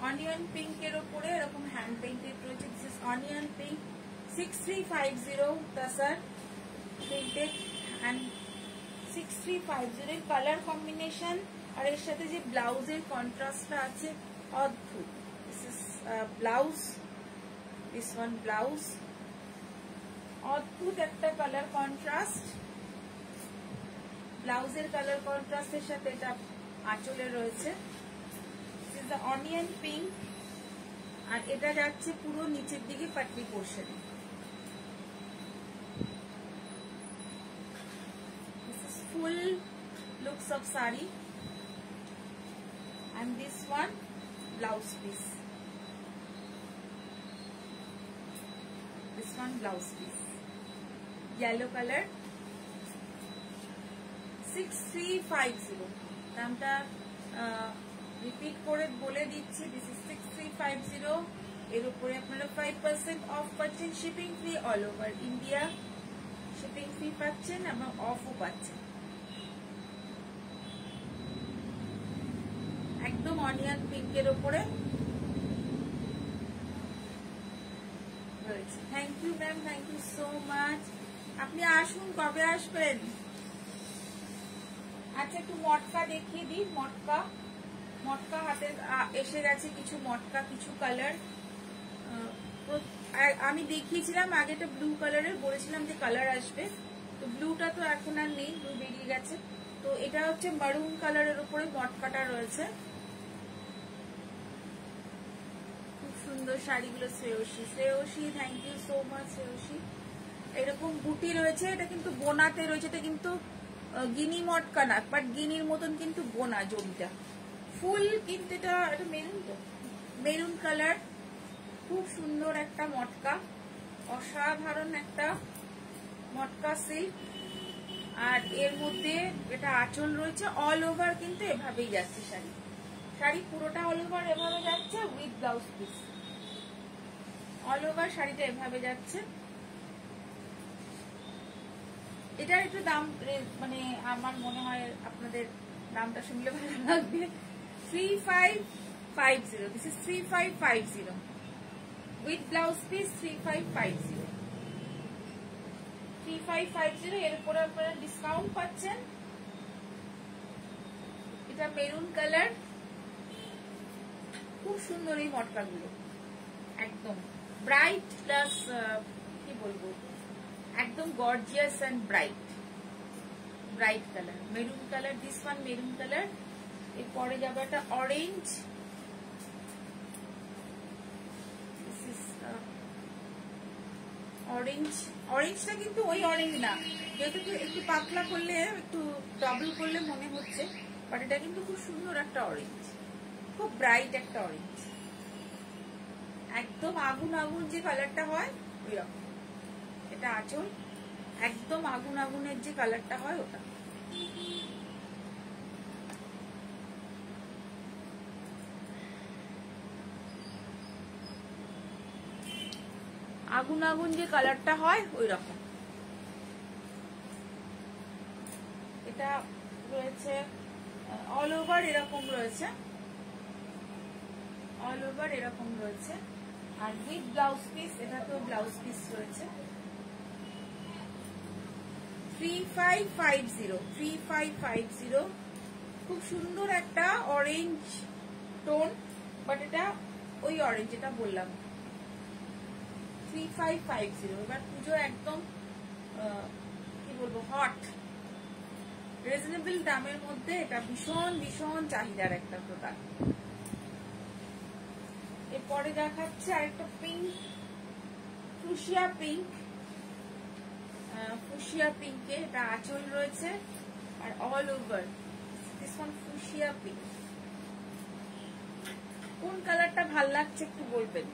অনিয়ন পিঙ্ক এর উপরে এরকম হ্যান্ড পেইন্টেড রয়েছে। This is onion pink, 6350 তাসার printed and 6350 এর কালার কম্বিনেশন আর এর সাথে যে ব্লাউজের কন্ট্রাস্টটা আছে অদ্ভুত। This is blouse, this one blouse, অদ্ভুত একটা কালার কন্ট্রাস্ট। ব্লাউজের কালার কন্ট্রাস্টের সাথে এটা আঁচলে রয়েছে। This is the onion pink আর এটা যাচ্ছে পুরো নিচের দিকে Patli পোর্শনে। Full looks of sari and this one blouse piece, this one blouse piece, yellow color, 6350 দামটা রিপিট করে বলে দিচ্ছি। দিস ইজ 6350, এর উপরে আপনারা 5% অফ পাচ্ছেন, shipping free all over India, shipping free পাচ্ছেন এবং অফও পাচ্ছেন। একদম অনিয়ন পিঙ্কের ওপরে রয়েছে। Thank you ma'am, thank you so much. আপনি আসুন, কবে আসবেন? আচ্ছা একটু মটকা দেখিয়ে দিই। মটকা, মটকা হাতে এসে গেছে কিছু মটকা, কিছু কালার আমি দেখিয়েছিলাম আগে, তো ব্লু কালারের বলেছিলাম যে কালার আসবে, তো ব্লুটা তো এখন আর নেই, ব্লু বেরিয়ে গেছে। তো এটা হচ্ছে মারুন কালারের উপরে মটকাটা রয়েছে। সুন্দর শাড়িগুলো Shreyasi, Shreyasi thank you so much Shreyasi. এরকম বুটি রয়েছে, এটা কিন্তু বোনাতে রয়েছে, এটা কিন্তু গিনি মটকা না, বাট গিনির মতন কিন্তু বোনা জমিটা ফুল, কিন্তু এটা মেরুন, তো মেরুন কালার, খুব সুন্দর একটা মটকা, অসাধারণ একটা মটকা সিল্ক। আর এর মধ্যে এটা আঁচল রয়েছে, অল ওভার কিন্তু এভাবেই যাচ্ছে শাড়ি, শাড়ি পুরোটা অল ওভার এভাবে যাচ্ছে with blouse piece, all over শাড়িটা এভাবে যাচ্ছে। এটার একটু দাম মানে আমার মনে হয় আপনাদের দামটা শুনলে ভালো লাগবে। 3550, this is 3550 with blouse piece, 3550, 3550। এর উপরে আপনারা ডিসকাউন্ট পাচ্ছেন। এটা মেরুন কালার, খুব সুন্দর এই মটকাগুলো, একদম ব্রাইট প্লাস কি বলবো, একদম gorgeous and bright, bright colour, maroon colour, this one maroon colour. এরপরে যাবে একটা অরেঞ্জ, অরেঞ্জ, অরেঞ্জটা কিন্তু ওই অরেঞ্জ না, যেহেতু একটু পাতলা করলে, একটু ডাবল করলে মনে হচ্ছে, বাট এটা কিন্তু খুব সুন্দর একটা অরেঞ্জ, খুব ব্রাইট একটা অরেঞ্জ, একদম আগুন আগুন যে কালারটা হয় ওই রকম। এটা আঁচল, একদম আগুন আগুনের যে কালারটা হয় ওটা। আগুন আগুন যে কালারটা হয় ওই রকম। এটা রয়েছে অল ওভার এরকম রয়েছে, অল ওভার এরকম রয়েছে, আর উইথ ব্লাউজ পিস, এটা তো ব্লাউজ পিস রয়েছে। 3550 খুব সুন্দর একটা অরেঞ্জ টোন, বাট এটা ওই অরেঞ্জ যেটা বললাম 3550। এবার পুজো একদম কি বলবো হট, রিজনেবল দামের মধ্যে এটা ভীষণ ভীষণ চাহিদার একটা প্রোডাক্ট। এরপরে দেখাচ্ছে আরেকটা পিঙ্ক, ফুশিয়া পিঙ্ক। ফুশিয়া পিঙ্কে এটা আঁচল রয়েছে আর all over this one fuchsia pink. কোন কালারটা ভাল লাগছে একটু বলবেন।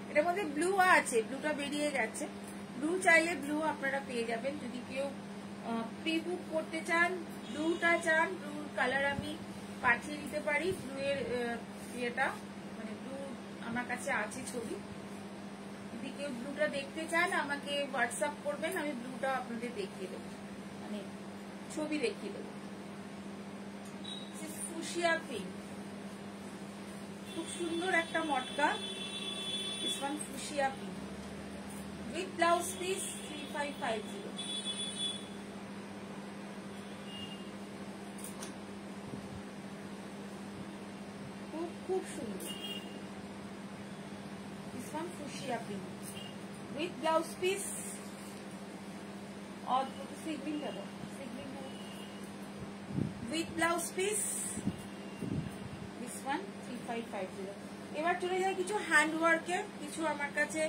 এটার মধ্যে ব্লু আছে, ব্লুটা বেরিয়ে গেছে। ব্লু চাইলে ব্লু আপনারা পেয়ে যাবেন। যদি কেউ প্রি বুক করতে চান, ব্লুটা চান, ব্লুর কালার আমি পাঠিয়ে দিতে পারি। ব্লু এর ইয়েটা মানে ব্লু আমার কাছে আছে ছবি। যদি কেউ ব্লুটা দেখতে চান আমাকে হোয়াটসঅ্যাপ করবেন, আমি ব্লুটা আপনাদের দেখিয়ে দেবো, মানে ছবি দেখিয়ে দেবো। ফুশিয়া পিঙ্ক, খুব সুন্দর একটা matka. This one fuchsia pink with blouse piece 3550। খুব খুব সুন্দর। This one fuchsia pink with blouse piece और सिग्निंग करो, सिग्निंग with blouse piece this one 3550। এবার চলে যায় কিছু হ্যান্ডওয়ার্কের, কিছু আমার কাছে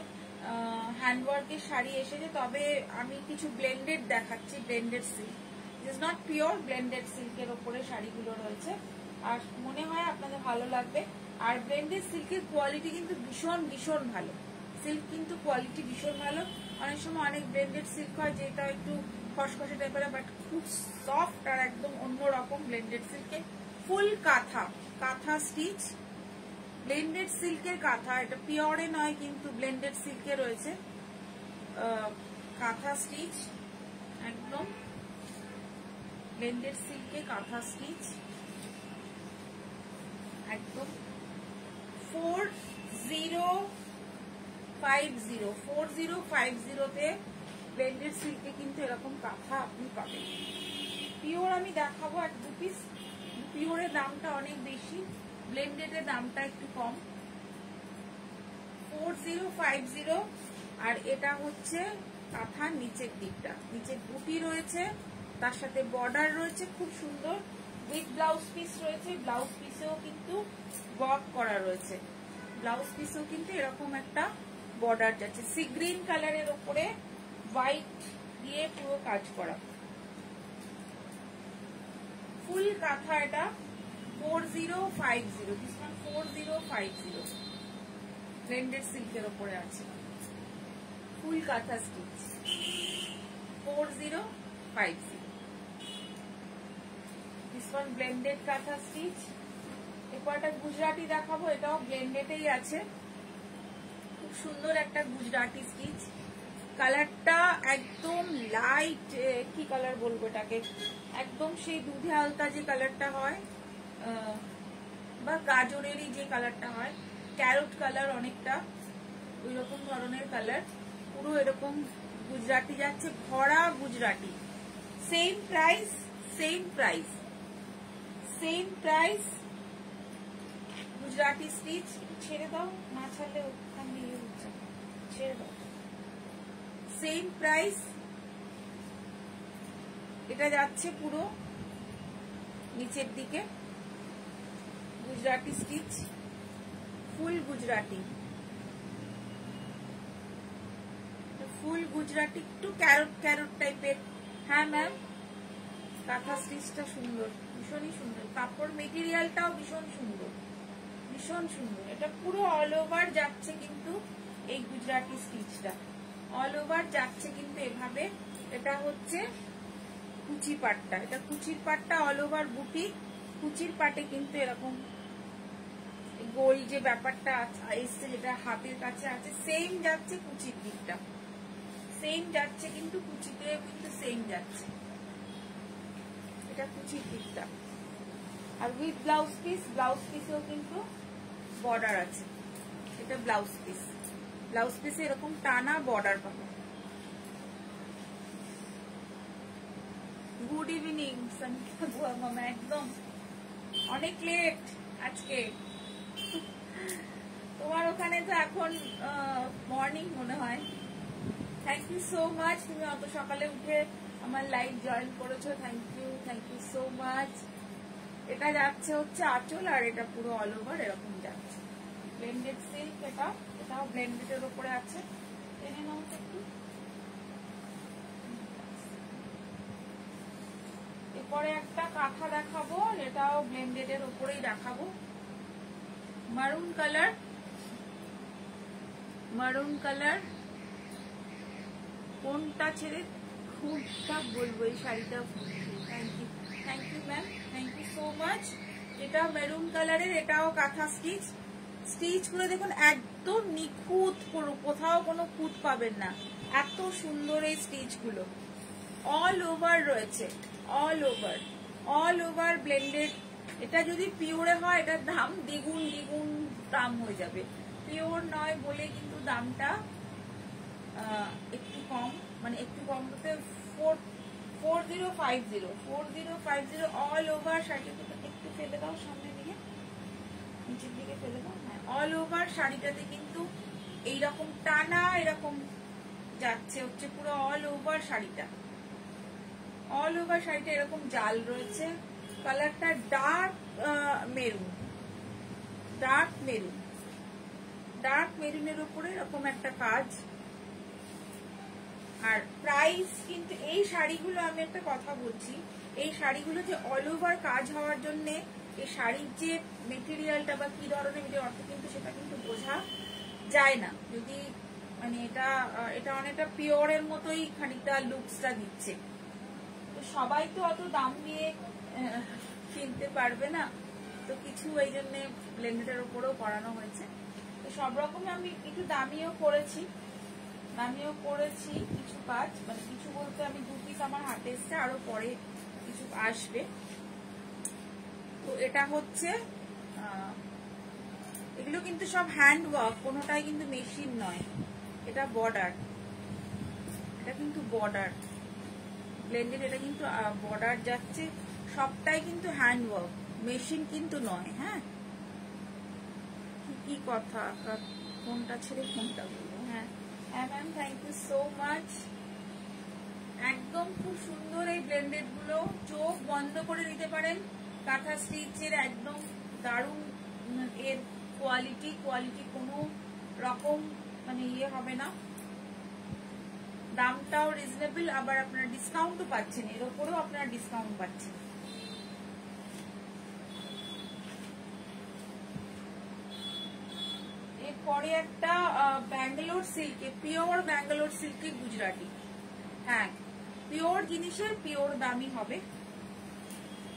হ্যান্ডওয়ার্কের শাড়ি এসেছে, তবে আমি কিছু ব্লেন্ডেড দেখাচ্ছি। Blended silk, it is not pure, blended সিল্কের ওপরে শাড়িগুলো রয়েছে, আর মনে হয় আপনাদের ভালো লাগবে। আর ব্লেন্ডেড সিল্কের কোয়ালিটি কিন্তু ভীষণ ভীষণ ভালো, সিল্ক কিন্তু কোয়ালিটি ভীষণ ভালো। অনেক সময় অনেক ব্লেন্ডেড সিল্ক হয় যেটা একটু খসখসে টাইপের, বাট খুব সফট আর একদম অন্যরকম ব্লেন্ডেড সিল্কে। ফুল কাঁথা, কাঁথা স্টিচ, ব্লেন্ডেড সিল্কের কাঁথা, এটা পিওরে নয় কিন্তু ব্লেন্ডেড সিল্কে রয়েছে। কাঁথা স্টিচ, একদম ব্লেন্ডেড সিল্কে কাঁথা স্টিচ, একদম 4050 তে ব্লেন্ডেড সিল্কে কিন্তু এরকম কাঁথা আপনি পাবেন। পিওর আমি দেখাবো এক দু পিস। পিওরের দামটা অনেক বেশি, ব্লেন্ডেডের দামটা একটু কম। 4050। আর এটা হচ্ছে কাঁথার নিচের দিকটা, নিচে বুটি রয়েছে, তার সাথে বর্ডার রয়েছে খুব সুন্দর, উইথ ব্লাউজ পিস রয়েছে। ব্লাউজ পিসেও কিন্তু ওয়ার্ক করা রয়েছে, ব্লাউজ পিসেও কিন্তু এরকম একটা বর্ডার যাচ্ছে। সি গ্রিন কালারের ওপরে হোয়াইট দিয়ে পুরো কাজ করা, ফুল কাঁথা। এটা 4050, দিস ওয়ান 4050 ব্লেন্ডেড সিল্কের ওপরে আছে, ফুল কাঁথা স্টিচ 4050। দিস ওয়ান ব্লেন্ডেড কাঁথা স্টিচ। এরপর একটা গুজরাটি দেখাবো, এটাও ব্লেন্ডেডেই আছে, খুব সুন্দর একটা গুজরাটি স্টিচ। কালারটা একদম লাইট, কি কালার বলবো এটাকে, একদম সেই দুধে আলতা যে কালারটা হয় বা গাজরেরই যে কালারটা হয়, ক্যারট কালার অনেকটা ওই রকম ধরনের কালার, পুরো এরকম গুজরাটি যাচ্ছে, ভরা Gujarati. Same price, same price, same price. Gujarati stitch, ছেড়ে দাও, না ছাড়লে ওখান দিয়ে হচ্ছে, ছেড়ে দাও। সেম প্রাইস, এটা যাচ্ছে পুরো নিচের দিকে গুজরাটি স্টিচ, ফুল গুজরাটি, ফুল গুজরাটি, একটু ক্যারট ক্যারট টাইপের। হ্যাঁ ম্যাম, কাঁথা স্টিচটা সুন্দর, ভীষণই সুন্দর, কাপড় মেটেরিয়ালটাও ভীষণ সুন্দর, ভীষণ সুন্দর। এটা পুরো অল ওভার যাচ্ছে কিন্তু এই গুজরাটি স্টিচটা অল ওভার যাচ্ছে কিন্তু এভাবে। এটা হচ্ছে কুচি পাটটা, এটা কুচির পাটটা অল ওভার বুটি, কুচির পাটে কিন্তু এরকম গোল যে ব্যাপারটা এসছে যেটা হাতের কাছে আছে, সেম যাচ্ছে কুচির দিকটা, সেম যাচ্ছে কিন্তু কুচিতে কিন্তু সেম যাচ্ছে, এটা কুচির দিকটা। আর উইথ ব্লাউজ পিস, ব্লাউজ পিসেও কিন্তু বর্ডার আছে, এটা ব্লাউজ পিস, ব্লাউজ পিসে এরকম টানা বর্ডার পাবো। গুড ইভিনিং সনিকা বুয়া মামা। একদম অনেক লেট আজকে। তোমার ওখানে তো এখন মর্নিং মনে হয়। থ্যাংক ইউ সো মাচ, তুমি অত সকালে উঠে আমার লাইভ জয়েন করেছো। Thank you so much. এটা যাচ্ছে হচ্ছে আঁচল, আর এটা পুরো অল ওভার এরকম যাচ্ছে। ব্লেন্ডেড সিল্ক, এটাও ব্লেন্ডেড উপরে আছে। টেনে নাও একটু। এরপরে একটা কাঁথা দেখাবো, এটাও ব্লেন্ডেড এর উপরেই দেখাবো। মারুন কালার কোনটা ছেড়ে খুবটা বলবো এই শাড়িটা। Thank you ma'am, thank you so much. এটা মেরুন কালারের, এটাও কাঁথা স্টিচ গুলো দেখুন একদম নিখুঁত, কোথাও কোনো খুঁত পাবেন না। এত সুন্দর এই স্টিচ গুলো, অল ওভার রয়েছে, অল ওভার ব্লেন্ডেড। এটা যদি পিওরে হয় এটার দাম দ্বিগুণ দাম হয়ে যাবে। পিওর নয় বলে কিন্তু দামটা একটু কম, মানে একটু কম বলতে 4050 অল ওভার। শাড়িটা একটু ফেলে দাও সামনে দিকে, নিচের দিকে ফেলে দাও। হ্যাঁ, অল ওভার শাড়িটাতে কিন্তু এইরকম টানা এরকম যাচ্ছে, হচ্ছে পুরো অল ওভার শাড়িটা। অল ওভার শাড়িটা এরকম জাল রয়েছে। কালারটা ডার্ক মেরুনের উপরে এরকম একটা কাজ। আর প্রাইস কিন্তু এই শাড়িগুলো, আমি একটা কথা বলছি, এই শাড়িগুলো যে অল ওভার কাজ হওয়ার জন্য এই শাড়ির যে মেটেরিয়ালটা বা কি ধরনের অর্থ কিন্তু সেটা কিন্তু বোঝা যায় না। যদি মানে এটা অনেকটা পিওরের মতোই খানিকটা লুকসটা দিচ্ছে। তো সবাই তো অত দাম দিয়ে কিনতে পারবে না, তো কিছু এই জন্য ব্লেন্ডেডের উপরেও করানো হয়েছে। তো সব রকম আমি একটু দামিও করেছি কিছু কাজ, মানে কিছু বলতে আমি 2 পিস আমার হাতে এসছে, আরো পরে কিছু আসবে। তো এটা হচ্ছে এগুলো কিন্তু সব হ্যান্ড ওয়ার্ক, কোনোটাই কিন্তু মেশিন নয়। এটা বর্ডার, এটা কিন্তু বর্ডার ব্লেন্ডেড, এটা কিন্তু বর্ডার যাচ্ছে, সবটাই কিন্তু হ্যান্ড ওয়ার্ক, মেশিন কিন্তু নয়। হ্যাঁ, কি কথা, কোনটা ছেড়ে কোনটা বলবো। হ্যাঁ ma'am, thank you so much. একদম খুব সুন্দর এই ব্লেন্ডেড গুলো, চোখ বন্ধ করে নিতে পারেন। কাঁথা স্টিচের একদম দারুণ এর কোয়ালিটি কোনো রকম মানে ইয়ে হবে না। দামটাও রিজনেবল, আবার আপনারা ডিসকাউন্টও পাচ্ছেন, এর উপরেও আপনারা ডিসকাউন্ট পাচ্ছেন। এরপরে একটা ব্যাঙ্গালোর সিল্কে, পিওর ব্যাঙ্গালোর সিল্কে গুজরাটি। হ্যাঁ, পিওর জিনিসের পিওর দামই হবে।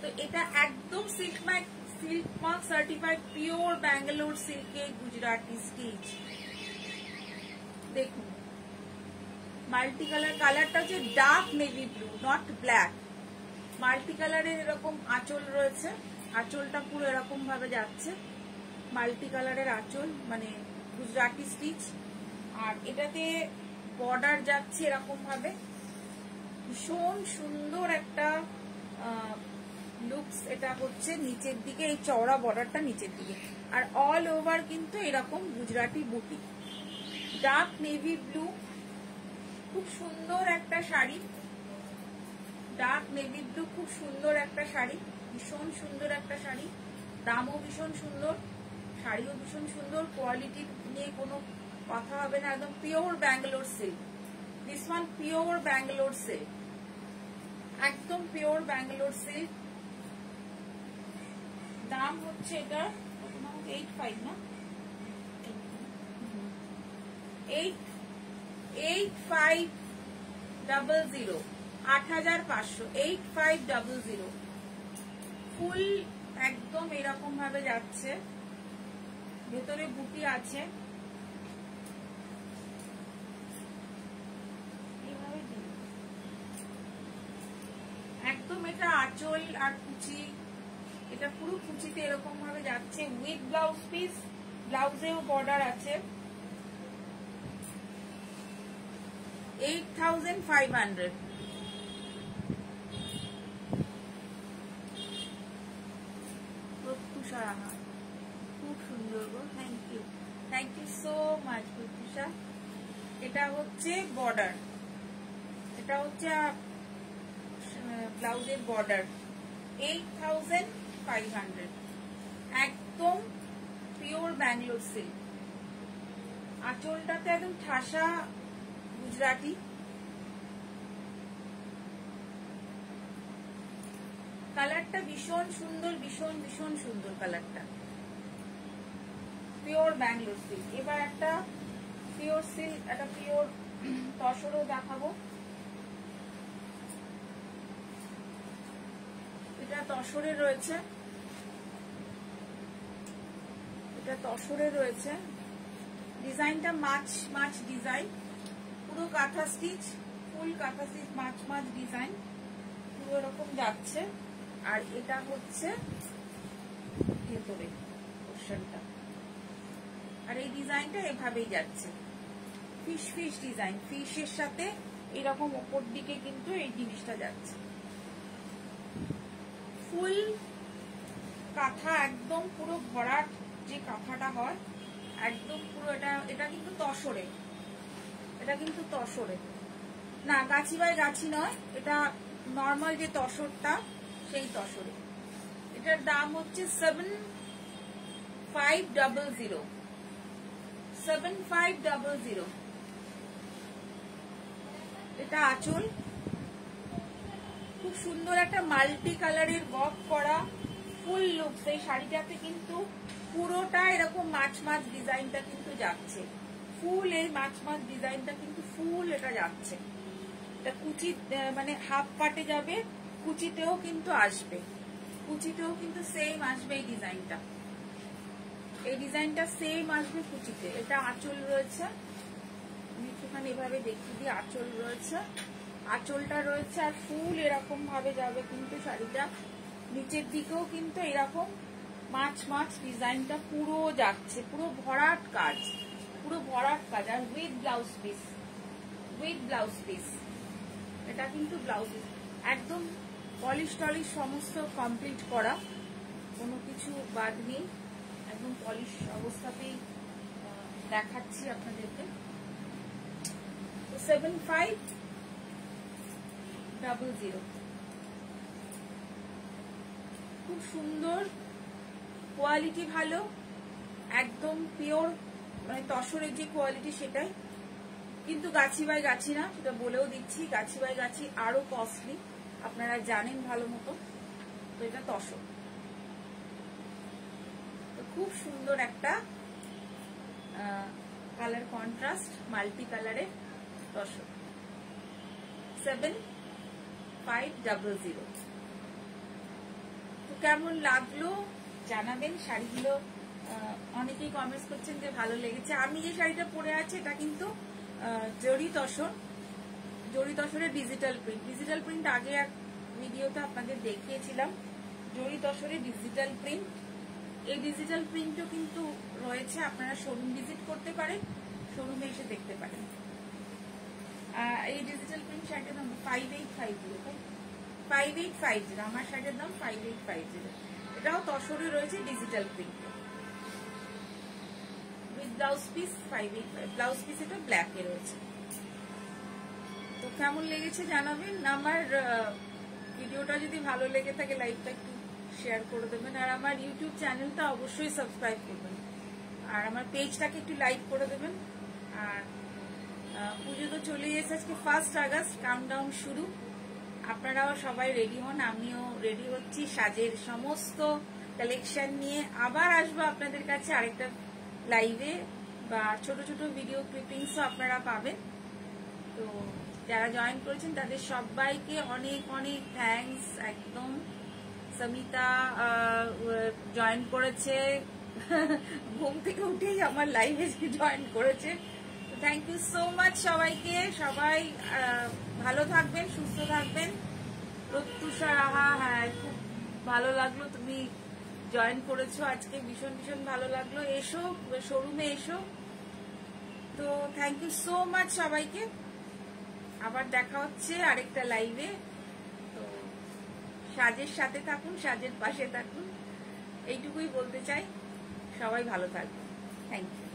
তো এটা একদম silk mark certified pure Bangalore সিল্কে গুজরাটি স্টিচ। দেখুন মাল্টি কালারটা হচ্ছে dark navy blue, not black. Multi কালারের এরকম আঁচল রয়েছে, আঁচলটা পুরো এরকম ভাবে যাচ্ছে, মাল্টি কালারের আঁচল, মানে গুজরাটি স্টিচ। আর এটাতে বর্ডার যাচ্ছে এরকম ভাবে, ভীষণ সুন্দর একটা লুকস। এটা হচ্ছে নিচের দিকে, এই চওড়া বর্ডারটা নিচের দিকে, আর অল ওভার কিন্তু এরকম গুজরাটি বুটি। ডার্ক নেভি ব্লু, খুব সুন্দর একটা শাড়ি। ডার্ক নেভি ব্লু, খুব সুন্দর একটা শাড়ি, ভীষণ সুন্দর একটা শাড়ি। দামও ভীষণ সুন্দর, শাড়িও ভীষণ সুন্দর, কোয়ালিটি নিয়ে কোনো কথা হবে না। একদম pure Bangalore silk, this one pure Bangalore silk, একদম পিওর ব্যাঙ্গালোর সিল্ক। দাম হচ্ছে এটা 85 না, 8500, 8500, 8500। ফুল একদম এরকম ভাবে যাচ্ছে, ভেতরে বুটি আছে। একদম এটা আঁচল আর কুচি, এটা পুরো কুচিতে এরকম ভাবে যাচ্ছে, উইথ ব্লাউজ পিস, ব্লাউজেও বর্ডার আছে। 8500, প্রত্যুষা রাহা, খুব সুন্দর গো, thank you so much Pratyusha. এটা হচ্ছে বর্ডার, এটা হচ্ছে ব্লাউজের বর্ডার, 8500, একদম পিওর ব্যাঙ্গালোর সিল্ক। আঁচলটাতে একদম ঠাসা গুজরাটি, কালারটা ভীষণ সুন্দর, ভীষণ ভীষণ সুন্দর কালারটা, পিওর ব্যাঙ্গালোর সিল্ক। এবার একটা পিওর সিল্ক, একটা পিওর তসরও দেখাবো। এটা তসরে রয়েছে, এটা তসরে রয়েছে। ডিজাইনটা মাছ ডিজাইন, পুরো কাঁথা স্টিচ, ফুল কাঁথা স্টিচ, মাছ ডিজাইন পুরো এরকম যাচ্ছে। আর এটা হচ্ছে ভেতরে পোর্শনটা, আর এই ডিজাইনটা এভাবেই যাচ্ছে, ফিশ ডিজাইন, ফিশের সাথে এরকম ওপর দিকে কিন্তু এই জিনিসটা যাচ্ছে। ফুল কাঁথা, একদম পুরো ভরাট যে কাঁথাটা হয়, একদম পুরো। এটা কিন্তু তসরে, এটা কিন্তু তসরে না, গাছি বাই গাছি নয়, এটা নর্মাল যে তসরটা সেই তসরে। এটার দাম হচ্ছে 7500, 7500। এটা আঁচল, খুব সুন্দর একটা মাল্টি কালারের ওয়ার্ক করা ফুল লুক। এই শাড়িটাতে কিন্তু পুরোটা এরকম মাছ ডিজাইনটা কিন্তু যাচ্ছে, ফুল এই মাছ ডিজাইনটা কিন্তু ফুল এটা যাচ্ছে। এটা কুচি মানে হাফ পাটে যাবে, কুচিতেও কিন্তু আসবে, কুচিতেও কিন্তু সেম আসবে এই ডিজাইনটা, এই ডিজাইনটা সেম আসবে কুচিতে। এটা আঁচল রয়েছে, আমি একটুখানি এভাবে দেখিয়ে দিই, আঁচল রয়েছে, আঁচলটা রয়েছে, আর ফুল এরকম ভাবে যাবে কিন্তু শাড়িটা। নিচের দিকেও কিন্তু এরকম মাছ ডিজাইনটা পুরো যাচ্ছে, পুরো ভরাট কাজ, পুরো ভরাট কাজ। আর with blouse piece, with blouse piece, এটা কিন্তু ব্লাউজ পিস একদম পলিশ টলিশ সমস্ত কমপ্লিট করা, কোনো কিছু বাদ নেই, একদম পলিশ অবস্থাতেই দেখাচ্ছি আপনাদেরকে। 7500, খুব সুন্দর কোয়ালিটি, ভালো, একদম পিওর মানে তসরের যে কোয়ালিটি সেটাই, কিন্তু গাছি বাই গাছি না, সেটা বলেও দিচ্ছি। গাছি বাই গাছি আরো কস্টলি, আপনারা জানেন ভালো মতো। তো এটা তসর, তো খুব সুন্দর একটা কালার কন্ট্রাস্ট, মাল্টি কালারের তসর, 7500। তো কেমন লাগলো জানাবেন শাড়িগুলো। অনেকেই কমেন্টস করছেন যে ভালো লেগেছে। আমি যে শাড়িটা পরে আছি এটা কিন্তু জরি তসর, জরি তসরের ডিজিটাল প্রিন্ট। ডিজিটাল প্রিন্ট আগে এক ভিডিওতে আপনাদের দেখিয়েছিলাম, জরি তসরের ডিজিটাল প্রিন্ট। এই ডিজিটাল প্রিন্টও কিন্তু রয়েছে, আপনারা শোরুম ভিজিট করতে পারেন, শোরুমে এসে দেখতে পারেন। এই ডিজিটাল প্রিন্ট শাড়িটার দাম 5850, 5850, আমার শাড়িটার দাম 5850। এটাও তসরে রয়েছে digital print, with blouse piece 585, blouse piece এটা ব্ল্যাকে রয়েছে। তো কেমন লেগেছে জানাবেন। আমার ভিডিওটা যদি ভালো লেগে থাকে লাইকটা একটু শেয়ার করে দেবেন, আর আমার ইউটিউব চ্যানেলটা অবশ্যই সাবস্ক্রাইব করবেন, আর আমার পেজটাকে একটু লাইক করে দেবেন। আর পুজো তো চলেই এসেছে, আজকে 1 আগস্ট, কাউন্টডাউন শুরু। আপনারাও সবাই রেডি হন, আমিও রেডি হচ্ছি সাজের সমস্ত কালেকশন নিয়ে। আবার আসবো আপনাদের কাছে আরেকটা লাইভে, বা ছোট ছোট ভিডিও ক্লিপিংসও আপনারা পাবেন। তো যারা জয়েন করেছেন তাদের সবাইকে অনেক অনেক থ্যাঙ্কস। একদম সমিতা জয়েন করেছে, ঘুম থেকে উঠেই আমার লাইভে জয়েন করেছে। থ্যাংক ইউ সো মাচ সবাইকে। সবাই ভালো থাকবেন, সুস্থ থাকবেন। প্রত্যুষা রাহা, হ্যাঁ খুব ভালো লাগলো তুমি জয়েন করেছো আজকে, ভীষণ ভীষণ ভালো লাগলো। এসো শোরুমে এসো। তো থ্যাংক ইউ সো মাচ সবাইকে। আবার দেখা হচ্ছে আরেকটা লাইভে। তো সাজের সাথে থাকুন, সাজের পাশে থাকুন। এইটুকুই বলতে চাই। সবাই ভালো থাকবে। Thank you.